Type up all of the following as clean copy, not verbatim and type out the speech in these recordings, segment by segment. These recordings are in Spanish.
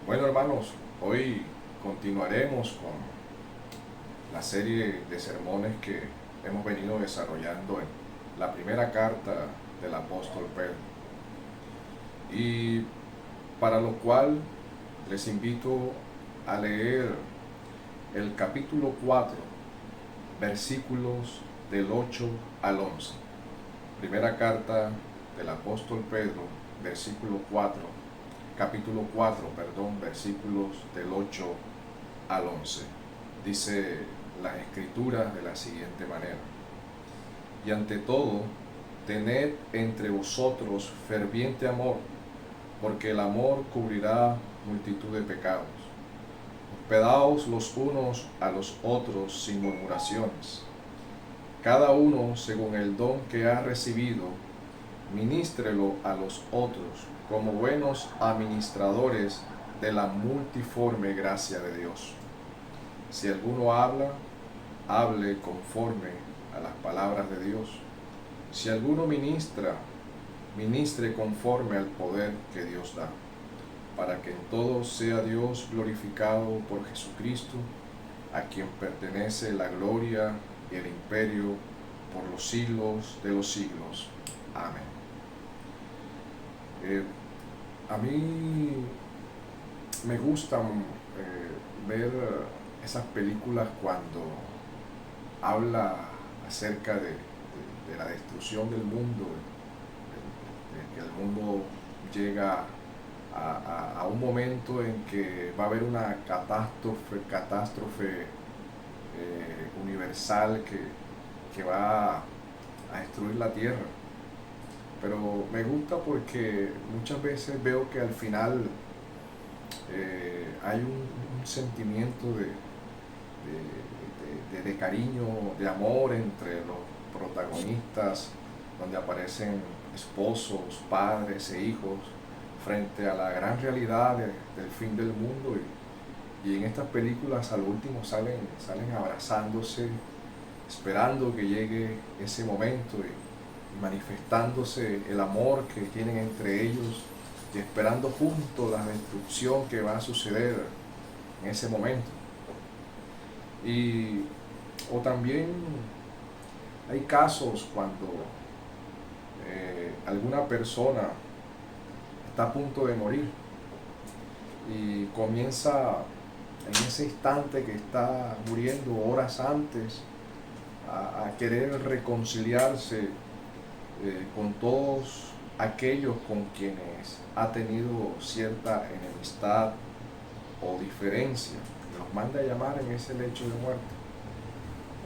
Bueno, hermanos, hoy continuaremos con la serie de sermones que hemos venido desarrollando en la primera carta del apóstol Pedro, y para lo cual les invito a leer el capítulo 4, versículos del 8 al 11. Primera carta del apóstol Pedro, versículo 4, capítulo 4, perdón, versículos del 8 al 11. Dice las escrituras de la siguiente manera: y ante todo, tened entre vosotros ferviente amor, porque el amor cubrirá multitud de pecados. Hospedaos los unos a los otros sin murmuraciones. Cada uno según el don que ha recibido, ministrelo a los otros como buenos administradores de la multiforme gracia de Dios. Si alguno habla, hable conforme a las palabras de Dios. Si alguno ministra, ministre conforme al poder que Dios da, para que en todo sea Dios glorificado por Jesucristo, a quien pertenece la gloria y el imperio por los siglos de los siglos. Amén. A mí me gustan ver esas películas cuando habla acerca de la destrucción del mundo, de que el mundo llega a un momento en que va a haber una catástrofe universal que va a destruir la tierra. Pero me gusta porque muchas veces veo que al final hay un sentimiento de cariño, de amor entre los protagonistas, donde aparecen esposos, padres e hijos frente a la gran realidad del fin del mundo, y en estas películas al último salen abrazándose, esperando que llegue ese momento y manifestándose el amor que tienen entre ellos, y esperando juntos la destrucción que va a suceder en ese momento. O también hay casos cuando alguna persona está a punto de morir y comienza en ese instante que está muriendo, horas antes, a querer reconciliarse con todos aquellos con quienes ha tenido cierta enemistad o diferencia. Los manda a llamar en ese lecho de muerte.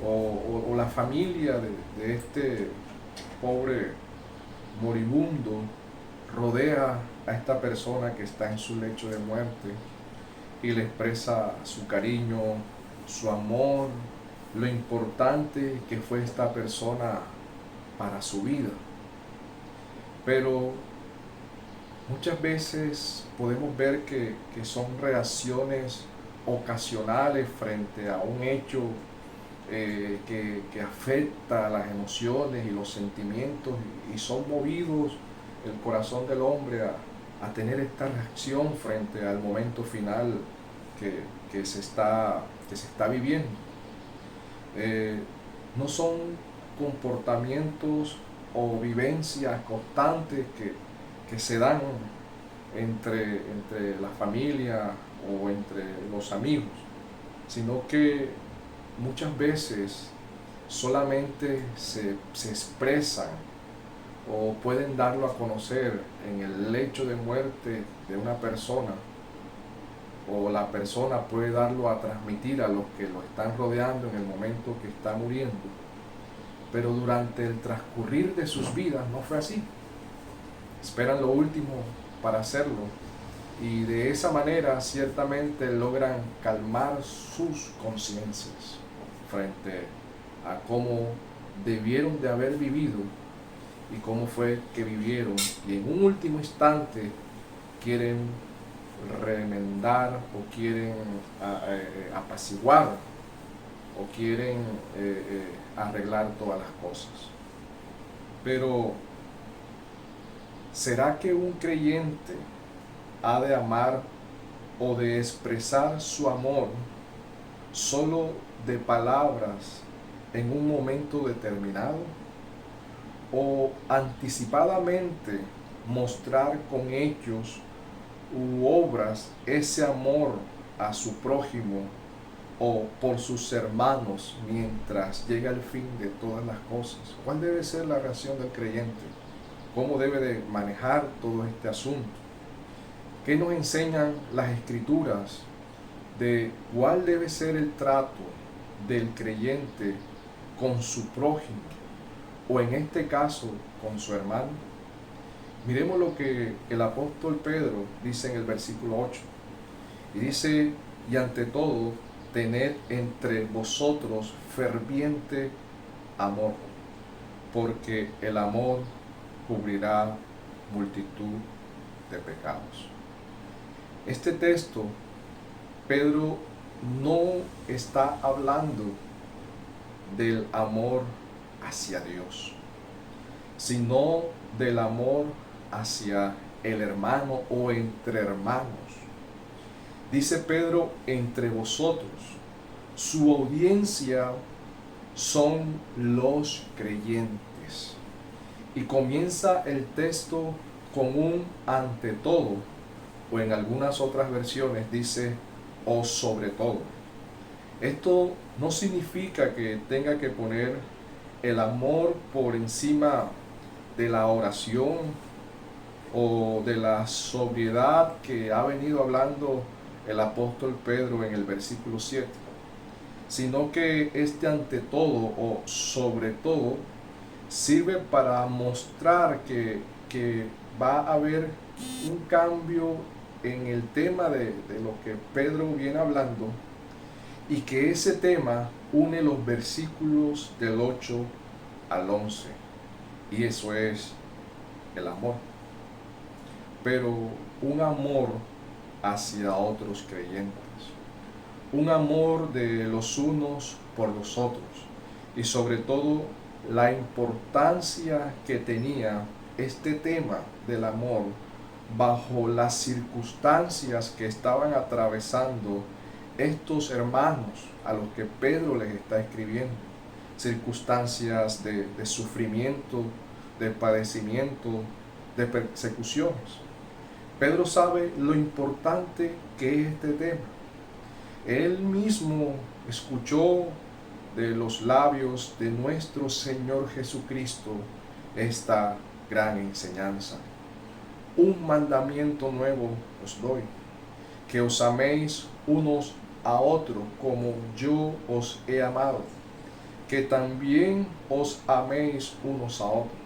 O la familia de este pobre moribundo rodea a esta persona que está en su lecho de muerte y le expresa su cariño, su amor, lo importante que fue esta persona para su vida. Pero muchas veces podemos ver que son reacciones ocasionales frente a un hecho que afecta las emociones y los sentimientos, y son movidos el corazón del hombre a tener esta reacción frente al momento final que se está viviendo. No son comportamientos o vivencias constantes que se dan entre la familia o entre los amigos, sino que muchas veces solamente se expresan o pueden darlo a conocer en el lecho de muerte de una persona, o la persona puede darlo a transmitir a los que lo están rodeando en el momento que está muriendo, pero durante el transcurrir de sus vidas no fue así. Esperan lo último para hacerlo, y de esa manera ciertamente logran calmar sus conciencias frente a cómo debieron de haber vivido y cómo fue que vivieron, y en un último instante quieren remendar o quieren apaciguar o quieren arreglar todas las cosas. Pero ¿será que un creyente ha de amar o de expresar su amor solo de palabras en un momento determinado, o anticipadamente mostrar con hechos u obras ese amor a su prójimo o por sus hermanos mientras llega el fin de todas las cosas. ¿Cuál debe ser la reacción del creyente? ¿Cómo debe de manejar todo este asunto? ¿Qué nos enseñan las escrituras de cuál debe ser el trato del creyente con su prójimo, o en este caso con su hermano? Miremos lo que el apóstol Pedro dice en el versículo 8. Y dice: y ante todo, tened entre vosotros ferviente amor, porque el amor cubrirá multitud de pecados. Este texto, Pedro no está hablando del amor hacia Dios, sino del amor hacia el hermano o entre hermanos. Dice Pedro, entre vosotros. Su audiencia son los creyentes. Y comienza el texto con un ante todo, o en algunas otras versiones dice o sobre todo. Esto no significa que tenga que poner el amor por encima de la oración o de la sobriedad que ha venido hablando el apóstol Pedro en el versículo 7, sino que este ante todo o sobre todo sirve para mostrar que va a haber un cambio en el tema de lo que Pedro viene hablando, y que ese tema une los versículos del 8 al 11, y eso es el amor, pero un amor hacia otros creyentes, un amor de los unos por los otros, y sobre todo la importancia que tenía este tema del amor bajo las circunstancias que estaban atravesando estos hermanos a los que Pedro les está escribiendo, circunstancias de sufrimiento, de padecimiento, de persecuciones. Pedro sabe lo importante que es este tema. Él mismo escuchó de los labios de nuestro Señor Jesucristo esta gran enseñanza. Un mandamiento nuevo os doy, que os améis unos a otros como yo os he amado, que también os améis unos a otros.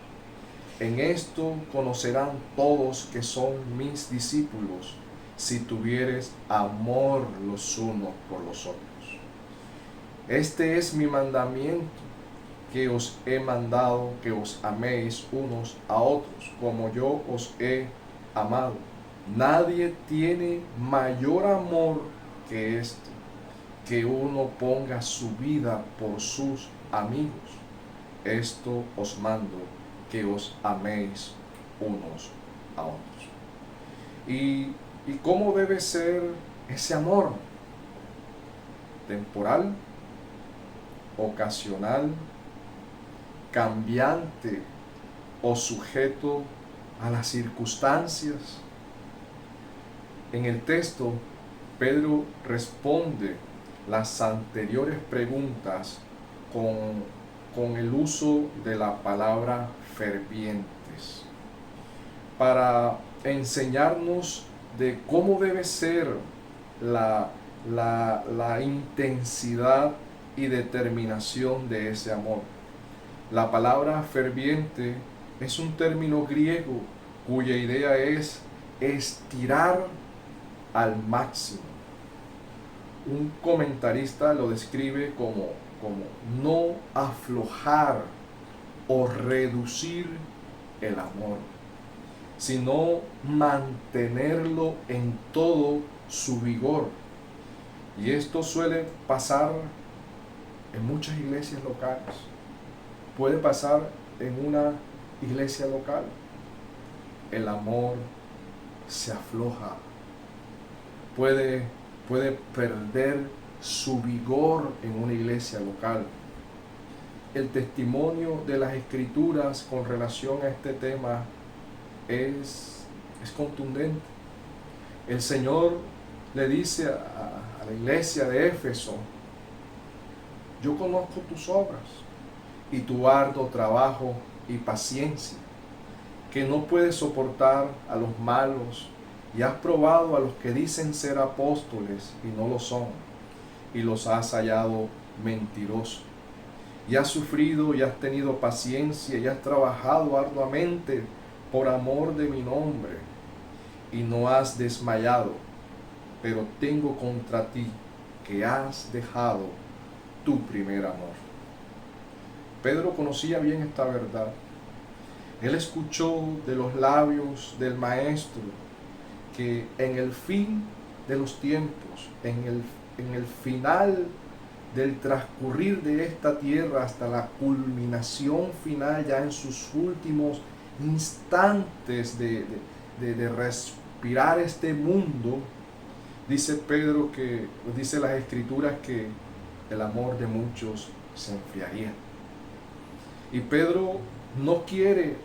En esto conocerán todos que son mis discípulos, si tuviereis amor los unos por los otros. Este es mi mandamiento, que os he mandado, que os améis unos a otros, como yo os he amado. Nadie tiene mayor amor que este, que uno ponga su vida por sus amigos. Esto os mando, que os améis unos a otros. ¿Y cómo debe ser ese amor? Temporal, ocasional, cambiante o sujeto a las circunstancias. En el texto, Pedro responde las anteriores preguntas con el uso de la palabra fervientes, para enseñarnos de cómo debe ser la intensidad y determinación de ese amor. La palabra ferviente es un término griego cuya idea es estirar al máximo. Un comentarista lo describe como no aflojar o reducir el amor, sino mantenerlo en todo su vigor. Y esto suele pasar en muchas iglesias locales. Puede pasar en una iglesia local. El amor se afloja, puede, puede perder su vigor en una iglesia local. El testimonio de las Escrituras con relación a este tema es contundente. El Señor le dice a la iglesia de Éfeso: yo conozco tus obras y tu arduo trabajo y paciencia, que no puedes soportar a los malos, y has probado a los que dicen ser apóstoles y no lo son, y los has hallado mentirosos. Y has sufrido y has tenido paciencia y has trabajado arduamente por amor de mi nombre, y no has desmayado. Pero tengo contra ti que has dejado tu primer amor. Pedro conocía bien esta verdad. Él escuchó de los labios del Maestro que en el fin de los tiempos, en el final del transcurrir de esta tierra hasta la culminación final, ya en sus últimos instantes de respirar este mundo, dice Pedro dice las Escrituras que el amor de muchos se enfriaría. Y Pedro no quiere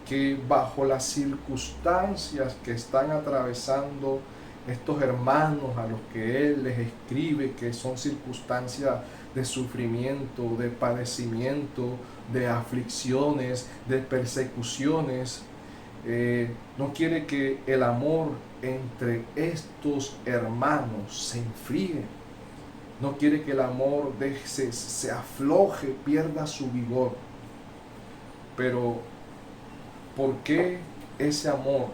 que bajo las circunstancias que están atravesando estos hermanos a los que él les escribe, que son circunstancias de sufrimiento, de padecimiento, de aflicciones, de persecuciones, no quiere que el amor entre estos hermanos se enfríe. No quiere que el amor se afloje, pierda su vigor. Pero ¿por qué ese amor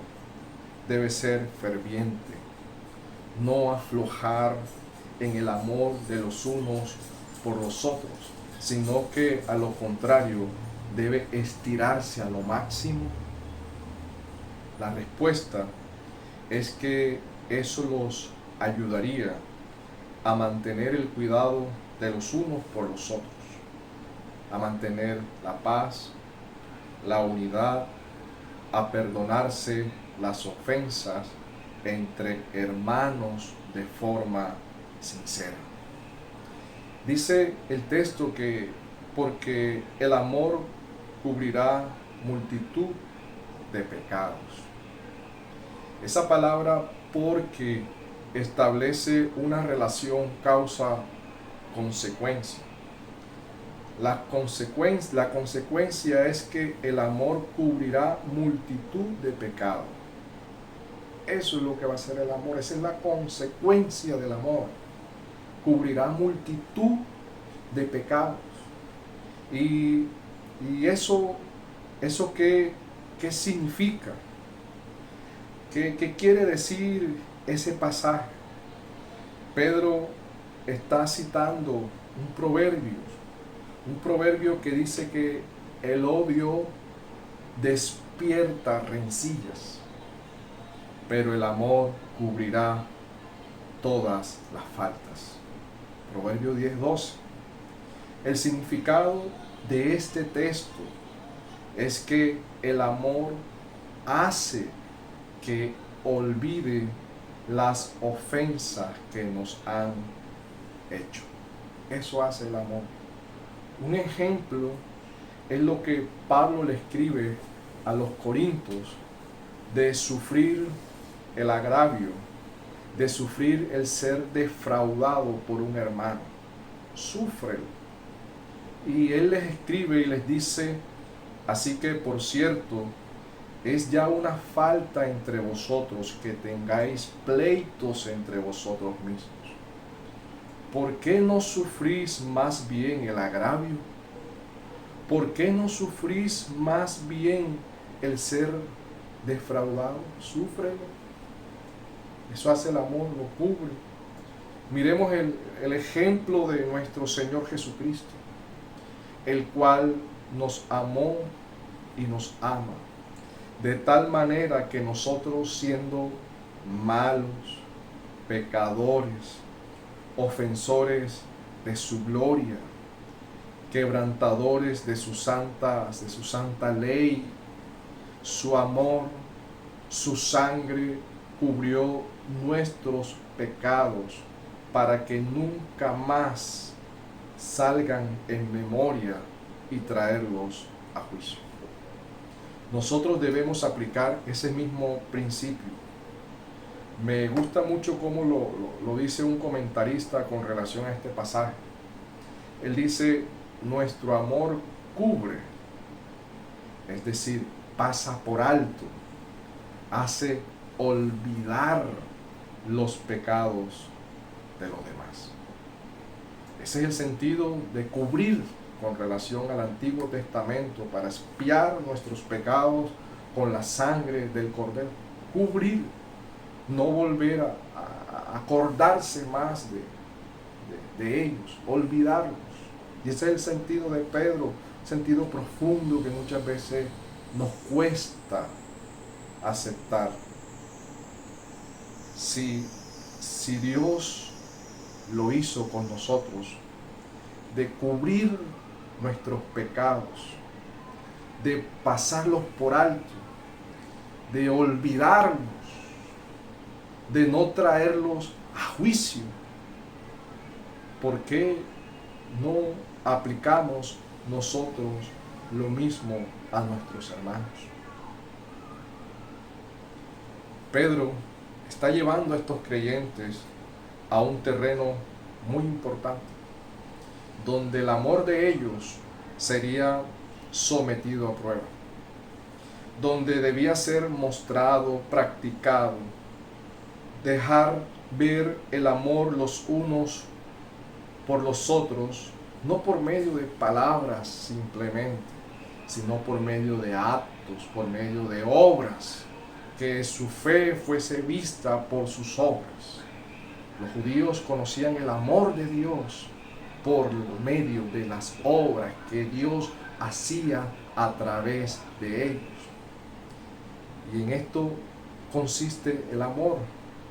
debe ser ferviente? No aflojar en el amor de los unos por los otros, sino que a lo contrario debe estirarse a lo máximo. La respuesta es que eso los ayudaría a mantener el cuidado de los unos por los otros, a mantener la paz, la unidad, a perdonarse las ofensas entre hermanos de forma sincera. Dice el texto que porque el amor cubrirá multitud de pecados. Esa palabra porque establece una relación causa-consecuencia. La consecuencia es que el amor cubrirá multitud de pecados. Eso es lo que va a hacer el amor, esa es la consecuencia del amor. Cubrirá multitud de pecados. Y eso ¿qué significa? ¿Qué quiere decir ese pasaje? Pedro está citando un proverbio que dice que el odio despierta rencillas, pero el amor cubrirá todas las faltas. Proverbio 10:12. El significado de este texto es que el amor hace que olvide las ofensas que nos han hecho. Eso hace el amor. Un ejemplo es lo que Pablo le escribe a los Corintios de sufrir el agravio, de sufrir el ser defraudado por un hermano. Súfrelo. Y él les escribe y les dice: así que, por cierto, es ya una falta entre vosotros que tengáis pleitos entre vosotros mismos. ¿Por qué no sufrís más bien el agravio? ¿Por qué no sufrís más bien el ser defraudado? Súfrelo. Eso hace el amor, lo cubre. Miremos el ejemplo de nuestro Señor Jesucristo, el cual nos amó y nos ama, de tal manera que nosotros, siendo malos, pecadores, ofensores de su gloria, quebrantadores de su santa ley, su amor, su sangre cubrió nuestros pecados para que nunca más salgan en memoria y traerlos a juicio. Nosotros debemos aplicar ese mismo principio. Me gusta mucho cómo lo dice un comentarista con relación a este pasaje. Él dice, nuestro amor cubre, es decir, pasa por alto, hace olvidar los pecados de los demás. Ese es el sentido de cubrir con relación al Antiguo Testamento, para expiar nuestros pecados con la sangre del Cordero. Cubrir, no volver a acordarse más de ellos, olvidarlos. Y ese es el sentido de Pedro, sentido profundo que muchas veces nos cuesta aceptar. Si Dios lo hizo con nosotros, de cubrir nuestros pecados, de pasarlos por alto, de olvidarlos, de no traerlos a juicio, ¿por qué no aplicamos nosotros lo mismo a nuestros hermanos? Pedro está llevando a estos creyentes a un terreno muy importante, donde el amor de ellos sería sometido a prueba, donde debía ser mostrado, practicado, dejar ver el amor los unos por los otros, no por medio de palabras simplemente, sino por medio de actos, por medio de obras, que su fe fuese vista por sus obras. Los judíos conocían el amor de Dios por medio de las obras que Dios hacía a través de ellos. Y en esto consiste el amor,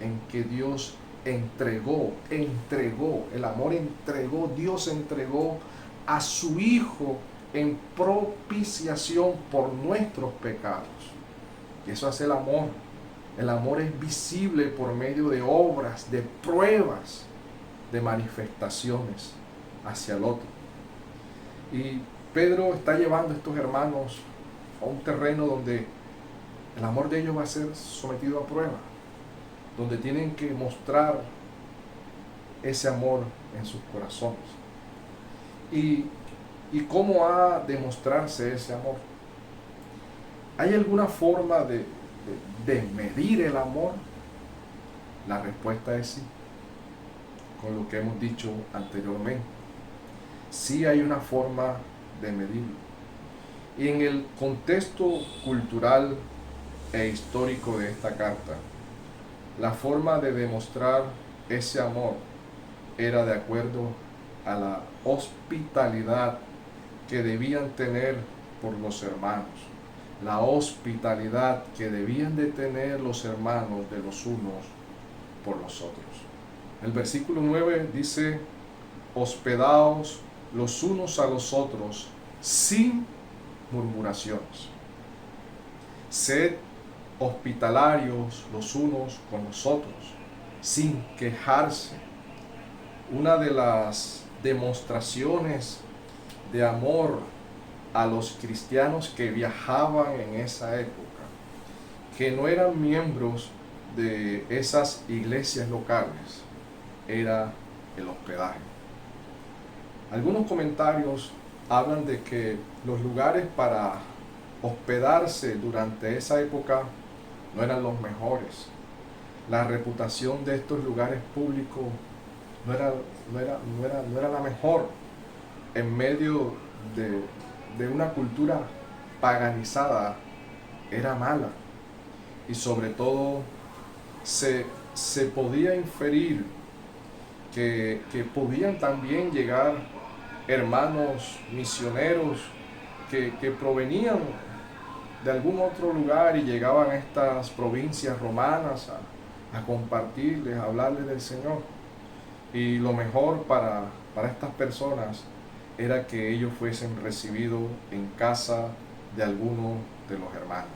en que Dios entregó, el amor entregó, Dios entregó a su Hijo en propiciación por nuestros pecados. Y eso hace el amor. El amor es visible por medio de obras, de pruebas, de manifestaciones hacia el otro. Y Pedro está llevando a estos hermanos a un terreno donde el amor de ellos va a ser sometido a prueba, donde tienen que mostrar ese amor en sus corazones. ¿Y cómo ha de mostrarse ese amor? ¿Hay alguna forma de medir el amor? La respuesta es sí, con lo que hemos dicho anteriormente. Sí hay una forma de medirlo. Y en el contexto cultural e histórico de esta carta, la forma de demostrar ese amor era de acuerdo a la hospitalidad que debían tener por los hermanos, la hospitalidad que debían de tener los hermanos de los unos por los otros. El versículo 9 dice, hospedaos los unos a los otros sin murmuraciones. Sed hospitalarios los unos con los otros, sin quejarse. Una de las demostraciones de amor a los cristianos que viajaban en esa época, que no eran miembros de esas iglesias locales, era el hospedaje. Algunos comentarios hablan de que los lugares para hospedarse durante esa época no eran los mejores. La reputación de estos lugares públicos no era la mejor en medio de una cultura paganizada, era mala. Y sobre todo se podía inferir que podían también llegar hermanos misioneros que provenían de algún otro lugar y llegaban a estas provincias romanas a compartirles, a hablarles del Señor. Y lo mejor para estas personas era que ellos fuesen recibidos en casa de alguno de los hermanos.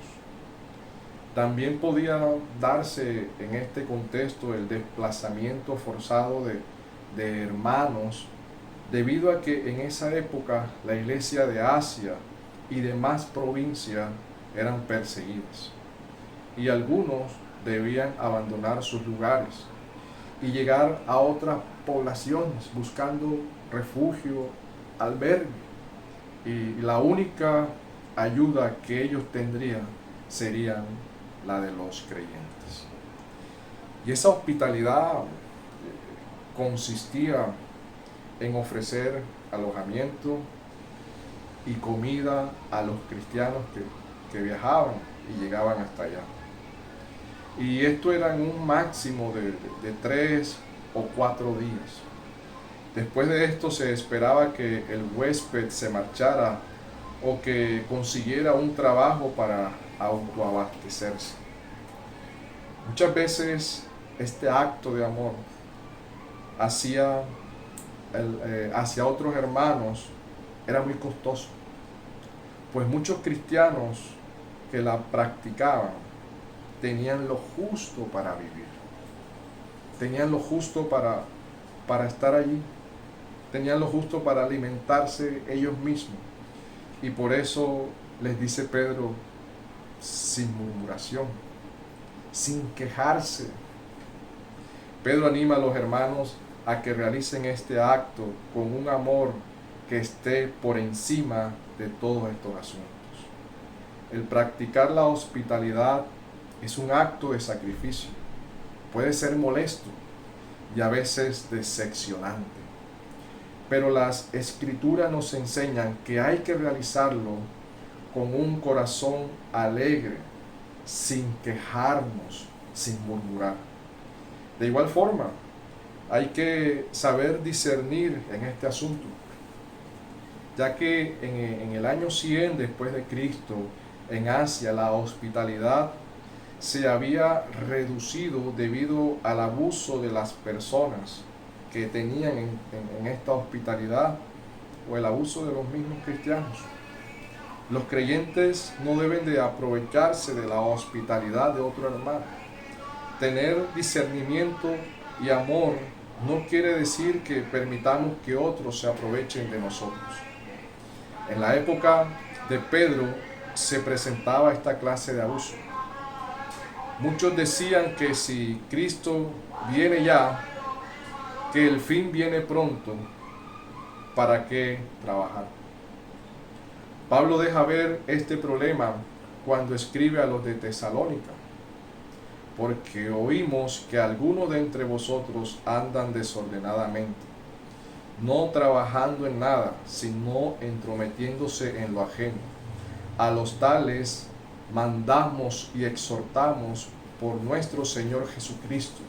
También podía darse en este contexto el desplazamiento forzado de hermanos, debido a que en esa época la iglesia de Asia y demás provincias eran perseguidas, y algunos debían abandonar sus lugares y llegar a otras poblaciones buscando refugio, albergue, y la única ayuda que ellos tendrían sería la de los creyentes. Y esa hospitalidad consistía en ofrecer alojamiento y comida a los cristianos que viajaban y llegaban hasta allá. Y esto era en un máximo de 3 o 4 días. Después de esto se esperaba que el huésped se marchara o que consiguiera un trabajo para autoabastecerse. Muchas veces este acto de amor hacia otros hermanos era muy costoso, pues muchos cristianos que la practicaban tenían lo justo para vivir, tenían lo justo para estar allí, tenían lo justo para alimentarse ellos mismos. Y por eso les dice Pedro, sin murmuración, sin quejarse. Pedro anima a los hermanos a que realicen este acto con un amor que esté por encima de todos estos asuntos. El practicar la hospitalidad es un acto de sacrificio. Puede ser molesto y a veces decepcionante, pero las escrituras nos enseñan que hay que realizarlo con un corazón alegre, sin quejarnos, sin murmurar. De igual forma, hay que saber discernir en este asunto, ya que en el año 100 después de Cristo, en Asia, la hospitalidad se había reducido debido al abuso de las personas que tenían en esta hospitalidad, o el abuso de los mismos cristianos. Los creyentes no deben de aprovecharse de la hospitalidad de otro hermano. Tener discernimiento y amor no quiere decir que permitamos que otros se aprovechen de nosotros. En la época de Pedro se presentaba esta clase de abuso. Muchos decían que si Cristo viene ya, que el fin viene pronto, ¿para qué trabajar? Pablo deja ver este problema cuando escribe a los de Tesalónica, porque oímos que algunos de entre vosotros andan desordenadamente, no trabajando en nada, sino entrometiéndose en lo ajeno. A los tales mandamos y exhortamos por nuestro Señor Jesucristo,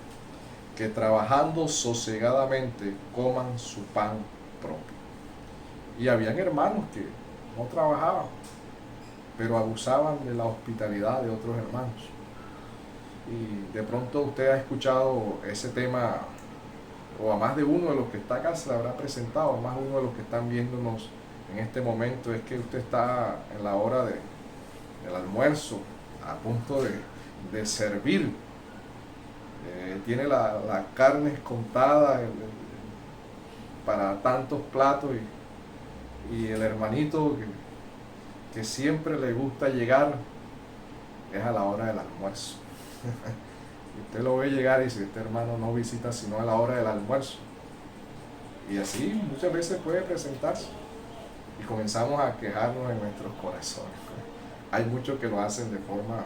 que trabajando sosegadamente coman su pan propio. Y habían hermanos que no trabajaban, pero abusaban de la hospitalidad de otros hermanos. Y de pronto usted ha escuchado ese tema, o a más de uno de los que está acá se le habrá presentado, a más de uno de los que están viéndonos en este momento, es que usted está en la hora del almuerzo, a punto de servir. Tiene la carne contada para tantos platos, y el hermanito que siempre le gusta llegar es a la hora del almuerzo. Y usted lo ve llegar y dice, este hermano no visita sino a la hora del almuerzo. Y así muchas veces puede presentarse y comenzamos a quejarnos en nuestros corazones. Hay muchos que lo hacen de forma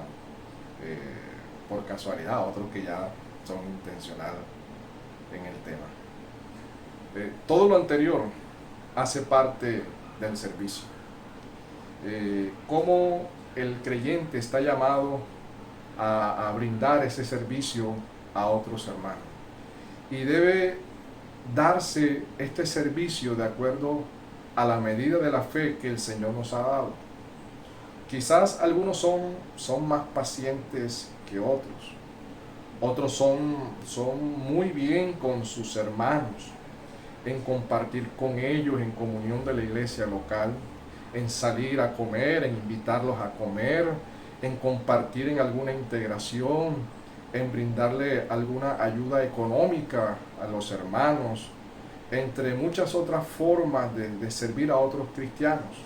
por casualidad, otros que ya son intencionales en el tema. Todo lo anterior hace parte del servicio. Cómo el creyente está llamado a brindar ese servicio a otros hermanos. Y debe darse este servicio de acuerdo a la medida de la fe que el Señor nos ha dado. Quizás algunos son más pacientes que otros. Otros son muy bien con sus hermanos, en compartir con ellos en comunión de la iglesia local, en salir a comer, en invitarlos a comer, en compartir en alguna integración, en brindarle alguna ayuda económica a los hermanos, entre muchas otras formas de servir a otros cristianos.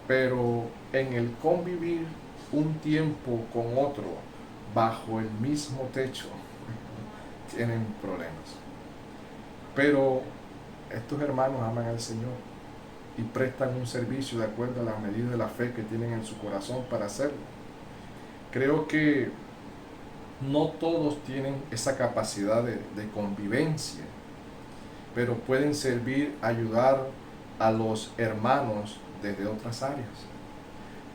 Pero en el convivir un tiempo con otro bajo el mismo techo, tienen problemas. Pero estos hermanos aman al Señor y prestan un servicio de acuerdo a la medida de la fe que tienen en su corazón para hacerlo. Creo que no todos tienen esa capacidad de convivencia, pero pueden servir, ayudar a los hermanos desde otras áreas.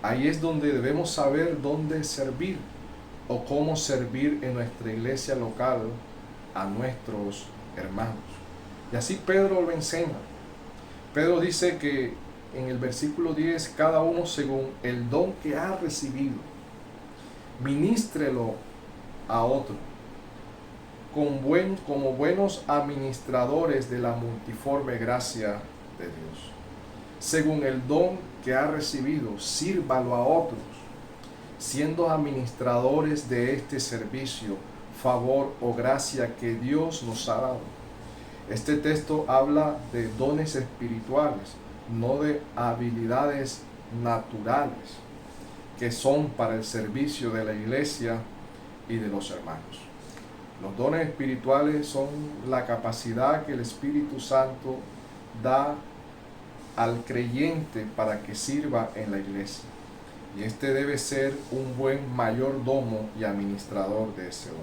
Ahí es donde debemos saber dónde servir o cómo servir en nuestra iglesia local a nuestros hermanos. Y así Pedro lo enseña. Pedro dice que en el versículo 10, cada uno según el don que ha recibido, ministrelo a otro, como buenos administradores de la multiforme gracia de Dios. Según el don que ha recibido, sírvalo a otros, siendo administradores de este servicio, favor o gracia que Dios nos ha dado. Este texto habla de dones espirituales, no de habilidades naturales, que son para el servicio de la iglesia y de los hermanos. Los dones espirituales son la capacidad que el Espíritu Santo da al creyente para que sirva en la iglesia. Y este debe ser un buen mayordomo y administrador de ese don.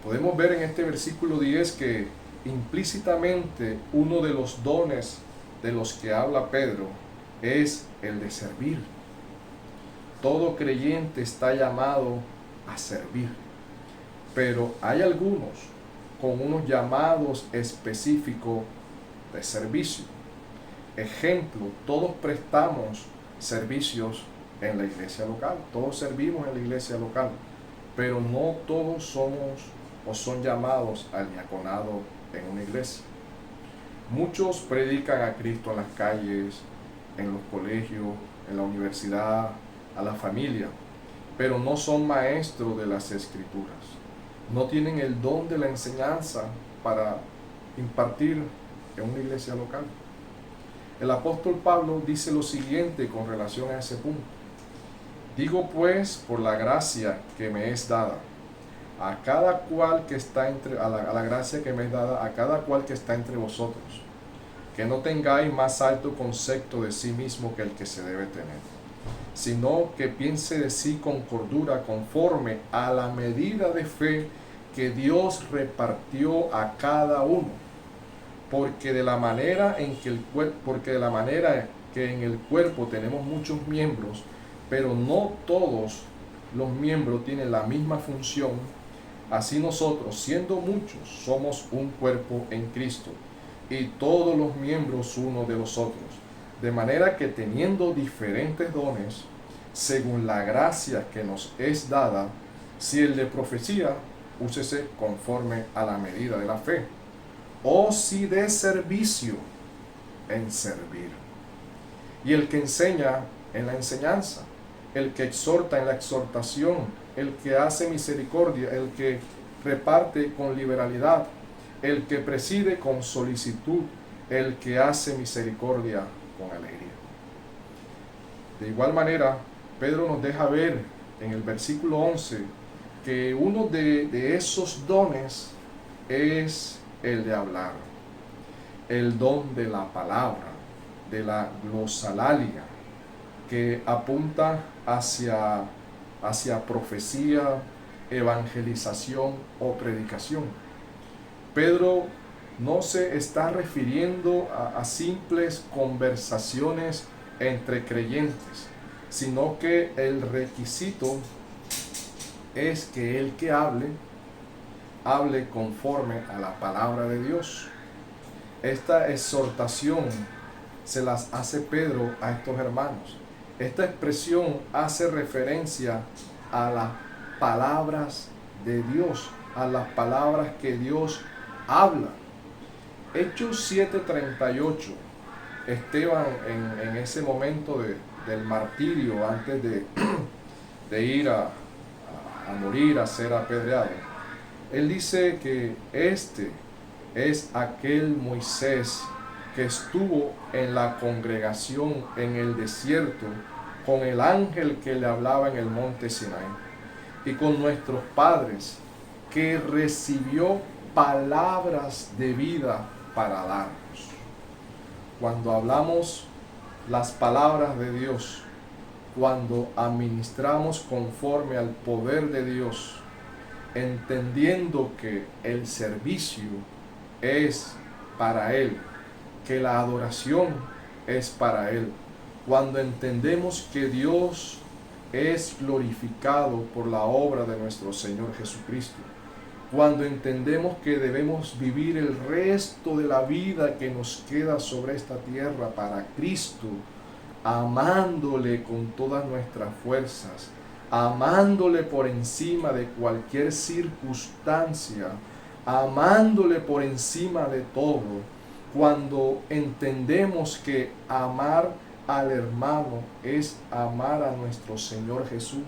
Podemos ver en este versículo 10 que implícitamente uno de los dones de los que habla Pedro es el de servir. Todo creyente está llamado a servir, pero hay algunos con unos llamados específicos de servicio. Ejemplo, todos prestamos servicios en la iglesia local, todos servimos en la iglesia local, pero no todos somos o son llamados al diaconado en una iglesia. Muchos predican a Cristo en las calles, en los colegios, en la universidad, a la familia, pero no son maestros de las escrituras. No tienen el don de la enseñanza para impartir en una iglesia local. El apóstol Pablo dice lo siguiente con relación a ese punto. Digo pues, por la gracia que me es dada, a cada cual que está a la gracia que me es dada, a cada cual que está entre vosotros, que no tengáis más alto concepto de sí mismo que el que se debe tener, sino que piense de sí con cordura, conforme a la medida de fe que Dios repartió a cada uno, porque de la manera que en el cuerpo tenemos muchos miembros, pero no todos los miembros tienen la misma función, así nosotros, siendo muchos, somos un cuerpo en Cristo, y todos los miembros uno de los otros, de manera que teniendo diferentes dones, según la gracia que nos es dada, si el de profecía, úsese conforme a la medida de la fe, o si de servicio, en servir, y el que enseña, en la enseñanza, el que exhorta, en la exhortación, el que hace misericordia, el que reparte con liberalidad, el que preside con solicitud, el que hace misericordia con alegría. De igual manera, Pedro nos deja ver en el versículo 11 que uno de esos dones es el de hablar, el don de la palabra, de la glosalalia, que apunta hacia profecía, evangelización o predicación. Pedro no se está refiriendo a simples conversaciones entre creyentes, sino que el requisito es que el que hable conforme a la palabra de Dios. Esta exhortación se las hace Pedro a estos hermanos. Esta expresión hace referencia a las palabras de Dios, a las palabras que Dios habla. Hechos 7:38, Esteban en ese momento del martirio, antes de ir a morir, a ser apedreado, él dice que este es aquel Moisés que estuvo en la congregación en el desierto con el ángel que le hablaba en el monte Sinaí y con nuestros padres, que recibió palabras de vida para darnos. Cuando hablamos las palabras de Dios, cuando administramos conforme al poder de Dios, entendiendo que el servicio es para Él, que la adoración es para Él, cuando entendemos que Dios es glorificado por la obra de nuestro Señor Jesucristo, cuando entendemos que debemos vivir el resto de la vida que nos queda sobre esta tierra para Cristo, amándole con todas nuestras fuerzas, amándole por encima de cualquier circunstancia, amándole por encima de todo, cuando entendemos que amar al hermano es amar a nuestro Señor Jesús,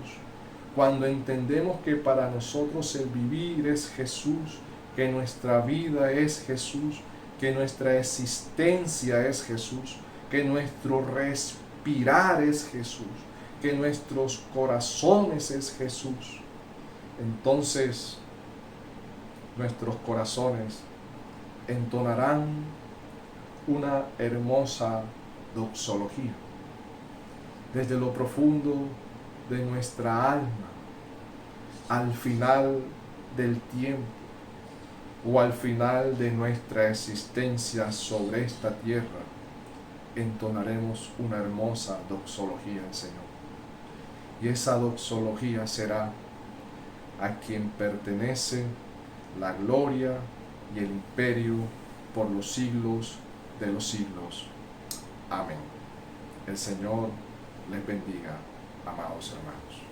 cuando entendemos que para nosotros el vivir es Jesús, que nuestra vida es Jesús, que nuestra existencia es Jesús, que nuestro respirar es Jesús, que nuestros corazones es Jesús, entonces nuestros corazones entonarán una hermosa doxología desde lo profundo de nuestra alma. Al final del tiempo o al final de nuestra existencia sobre esta tierra, entonaremos una hermosa doxología al Señor. Y esa doxología será: a quien pertenece la gloria y el imperio por los siglos de los siglos. Amén. El Señor les bendiga, amados hermanos.